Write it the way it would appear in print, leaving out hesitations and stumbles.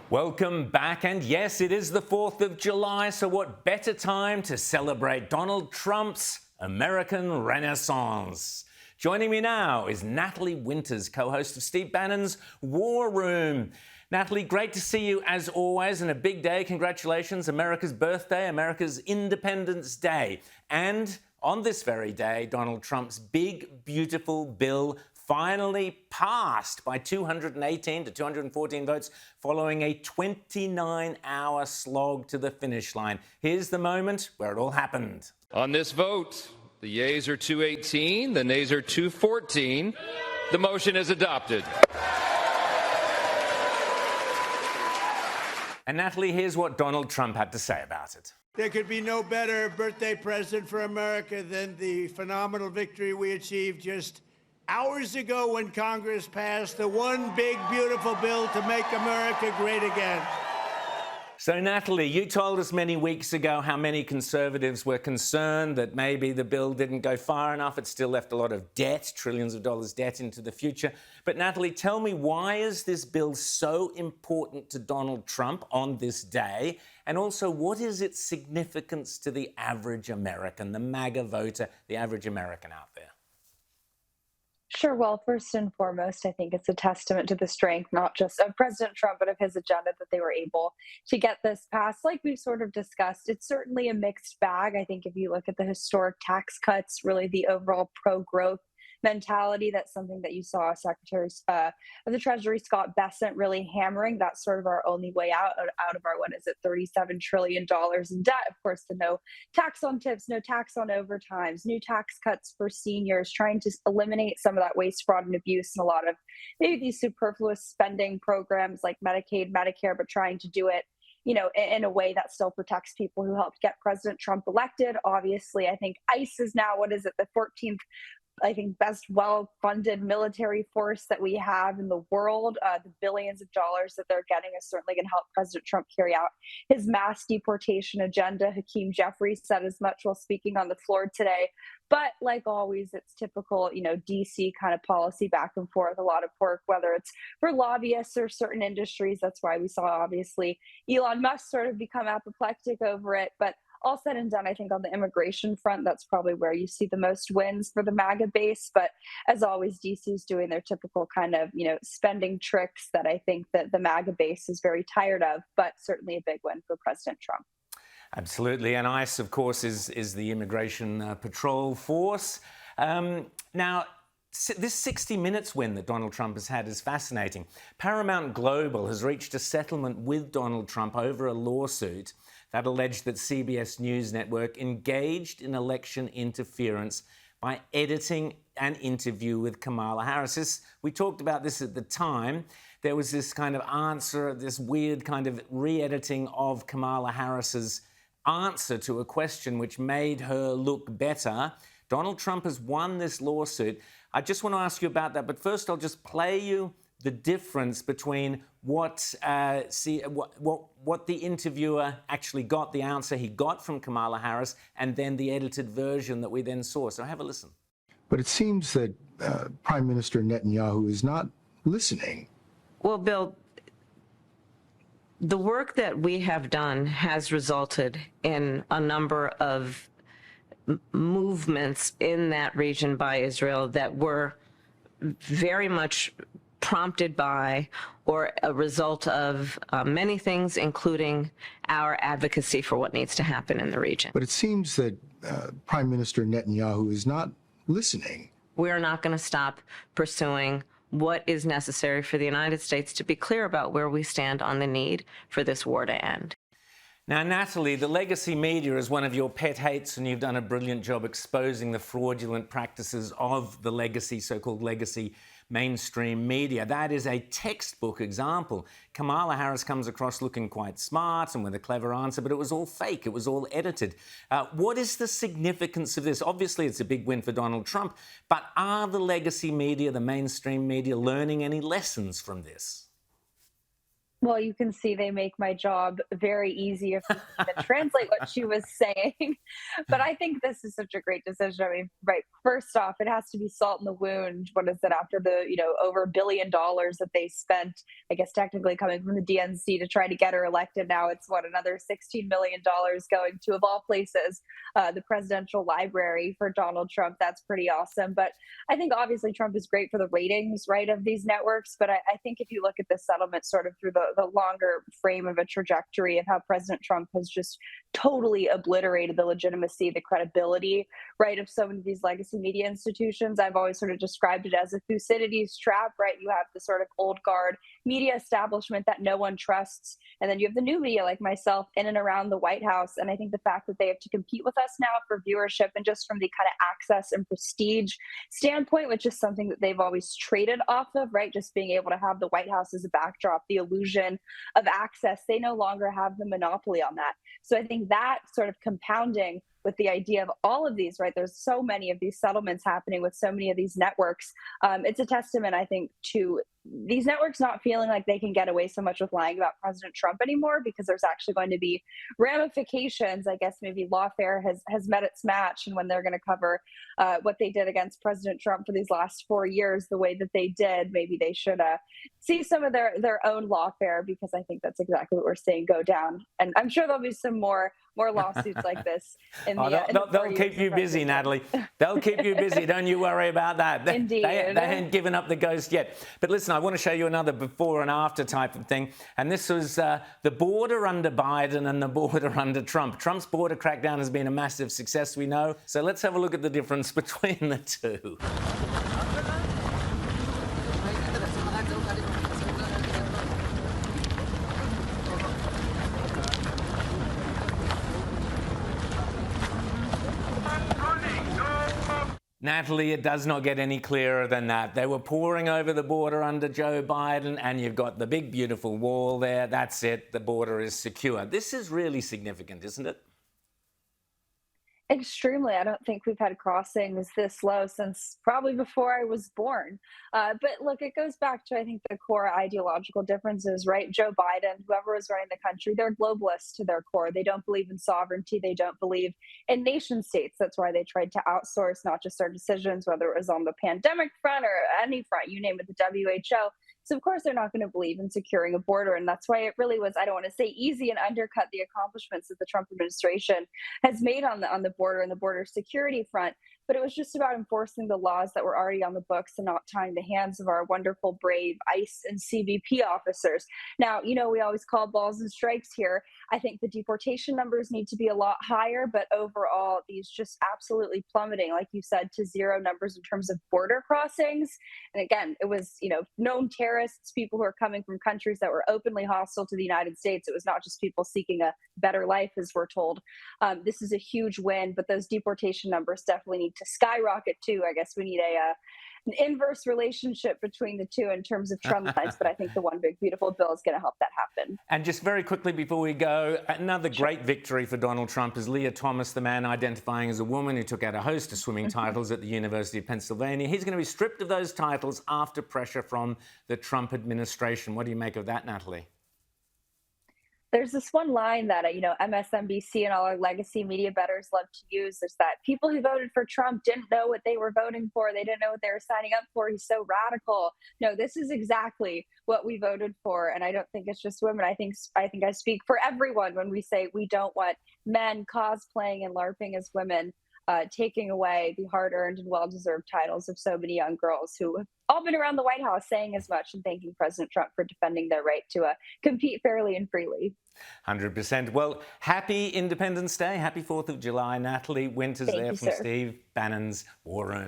Welcome back, and yes, it is the 4th of July, so what better time to celebrate Donald Trump's American Renaissance? Joining me now is Natalie Winters, co-host of Steve Bannon's War Room. Natalie, great to see you as always, and a big day. Congratulations, America's birthday, America's Independence Day. And on this very day, Donald Trump's big, beautiful bill finally passed by 218 to 214 votes following a 29-hour slog to the finish line. Here's the moment where it all happened. On this vote, the yeas are 218, the nays are 214. The motion is adopted. And Natalie, here's what Donald Trump had to say about it. There could be no better birthday present for America than the phenomenal victory we achieved just hours ago when Congress passed the one big, beautiful bill to make America great again. So, Natalie, you told us many weeks ago how many conservatives were concerned that maybe the bill didn't go far enough. It still left a lot of debt, trillions of dollars debt into the future. But, Natalie, tell me, why is this bill so important to Donald Trump on this day? And also, what is its significance to the average American, the MAGA voter, the average American out there? Sure. Well, first and foremost, I think it's a testament to the strength, not just of President Trump, but of his agenda that they were able to get this passed. Like we've sort of discussed, it's certainly a mixed bag. I think if you look at the historic tax cuts, really the overall pro-growth mentality, that's something that you saw Secretary of the Treasury Scott Bessent really hammering. That's sort of our only way out of our, what is it, $37 trillion in debt. Of course, the no tax on tips, no tax on overtimes, new tax cuts for seniors, trying to eliminate some of that waste, fraud, and abuse, and a lot of maybe these superfluous spending programs like Medicaid, Medicare, but trying to do it in a way that still protects people who helped get President Trump elected. Obviously, I think ICE is now, the 14th best well-funded military force that we have in the world. The billions of dollars that they're getting is certainly going to help President Trump carry out his mass deportation agenda. Hakeem Jeffries said as much while speaking on the floor today. But like always, it's typical, DC kind of policy back and forth, a lot of work, whether it's for lobbyists or certain industries. That's why we saw, obviously, Elon Musk sort of become apoplectic over it. But all said and done, I think on the immigration front, that's probably where you see the most wins for the MAGA base. But as always, DC's doing their typical kind of, spending tricks that I think that the MAGA base is very tired of, but certainly a big win for President Trump. Absolutely. And ICE, of course, is the immigration patrol force. Now, this 60 Minutes win that Donald Trump has had is fascinating. Paramount Global has reached a settlement with Donald Trump over a lawsuit that alleged that CBS News Network engaged in election interference by editing an interview with Kamala Harris. We talked about this at the time. There was this kind of answer, this weird kind of re-editing of Kamala Harris's answer to a question which made her look better. Donald Trump has won this lawsuit. I just want to ask you about that, but first I'll just play you the difference between what the interviewer actually got, the answer he got from Kamala Harris, and then the edited version that we then saw. So have a listen. But it seems that Prime Minister Netanyahu is not listening. Well, Bill, the work that we have done has resulted in a number of movements in that region by Israel that were very much prompted by or a result of many things, including our advocacy for what needs to happen in the region. But it seems that Prime Minister Netanyahu is not listening. We're not going to stop pursuing what is necessary for the United States to be clear about where we stand on the need for this war to end. Now, Natalie, the legacy media is one of your pet hates, and you've done a brilliant job exposing the fraudulent practices of the legacy, so-called legacy mainstream media. That is a textbook example. Kamala Harris comes across looking quite smart and with a clever answer, but it was all fake. It was all edited. What is the significance of this? Obviously, it's a big win for Donald Trump, but are the legacy media, the mainstream media, learning any lessons from this? Well, you can see they make my job very easy if you can even translate what she was saying. But I think this is such a great decision. I mean, right, first off, it has to be salt in the wound. What is it after the, over $1 billion that they spent, I guess technically coming from the DNC to try to get her elected. Now it's what, another $16 million going to, of all places, the presidential library for Donald Trump. That's pretty awesome. But I think obviously Trump is great for the ratings, right, of these networks. But I think if you look at this settlement sort of through the longer frame of a trajectory of how President Trump has just totally obliterated the legitimacy, the credibility, right, of so many of these legacy media institutions. I've always sort of described it as a Thucydides trap, right? You have the sort of old guard media establishment that no one trusts. And then you have the new media like myself in and around the White House. And I think the fact that they have to compete with us now for viewership and just from the kind of access and prestige standpoint, which is something that they've always traded off of, right? Just being able to have the White House as a backdrop, the illusion of access, they no longer have the monopoly on that. So I think that sort of compounding with the idea of all of these, right? There's so many of these settlements happening with so many of these networks. It's a testament, I think, to these networks not feeling like they can get away so much with lying about President Trump anymore, because there's actually going to be ramifications. I guess maybe lawfare has met its match, and when they're going to cover what they did against President Trump for these last 4 years, the way that they did, maybe they should see some of their own lawfare, because I think that's exactly what we're seeing go down. And I'm sure there'll be some more lawsuits like this. They'll keep you busy, Natalie. They'll keep you busy. Don't you worry about that. Indeed. They haven't given up the ghost yet. But listen, I want to show you another before and after type of thing. And this was the border under Biden and the border under Trump. Trump's border crackdown has been a massive success, we know. So let's have a look at the difference between the two. Natalie, it does not get any clearer than that. They were pouring over the border under Joe Biden, and you've got the big, beautiful wall there. That's it. The border is secure. This is really significant, isn't it? Extremely. I don't think we've had crossings this low since probably before I was born. But look, it goes back to, I think, the core ideological differences, right? Joe Biden, whoever was running the country, they're globalists to their core. They don't believe in sovereignty. They don't believe in nation states. That's why they tried to outsource not just our decisions, whether it was on the pandemic front or any front, you name it, the WHO. So of course they're not going to believe in securing a border. And that's why it really was, I don't want to say easy, and undercut the accomplishments that the Trump administration has made on the border and the border security front. But it was just about enforcing the laws that were already on the books and not tying the hands of our wonderful, brave ICE and CBP officers. Now, we always call balls and strikes here. I think the deportation numbers need to be a lot higher, but overall, these just absolutely plummeting, like you said, to zero numbers in terms of border crossings. And again, it was, known terrorists, people who are coming from countries that were openly hostile to the United States. It was not just people seeking a better life, as we're told. This is a huge win, but those deportation numbers definitely need to skyrocket too. I guess we need an inverse relationship between the two in terms of trend lines, but I think the one big beautiful bill is going to help that happen. And just very quickly before we go, another great victory for Donald Trump is Leah Thomas, the man identifying as a woman who took out a host of swimming titles at the University of Pennsylvania. He's going to be stripped of those titles after pressure from the Trump administration. What do you make of that, Natalie? There's this one line that, MSNBC and all our legacy media bettors love to use. Is that people who voted for Trump didn't know what they were voting for. They didn't know what they were signing up for. He's so radical. No, this is exactly what we voted for. And I don't think it's just women. I think I speak for everyone when we say we don't want men cosplaying and LARPing as women, taking away the hard-earned and well-deserved titles of so many young girls who have all been around the White House saying as much and thanking President Trump for defending their right to compete fairly and freely. 100%. Well, happy Independence Day. Happy 4th of July, Natalie. Winters there from sir. Steve Bannon's War Room.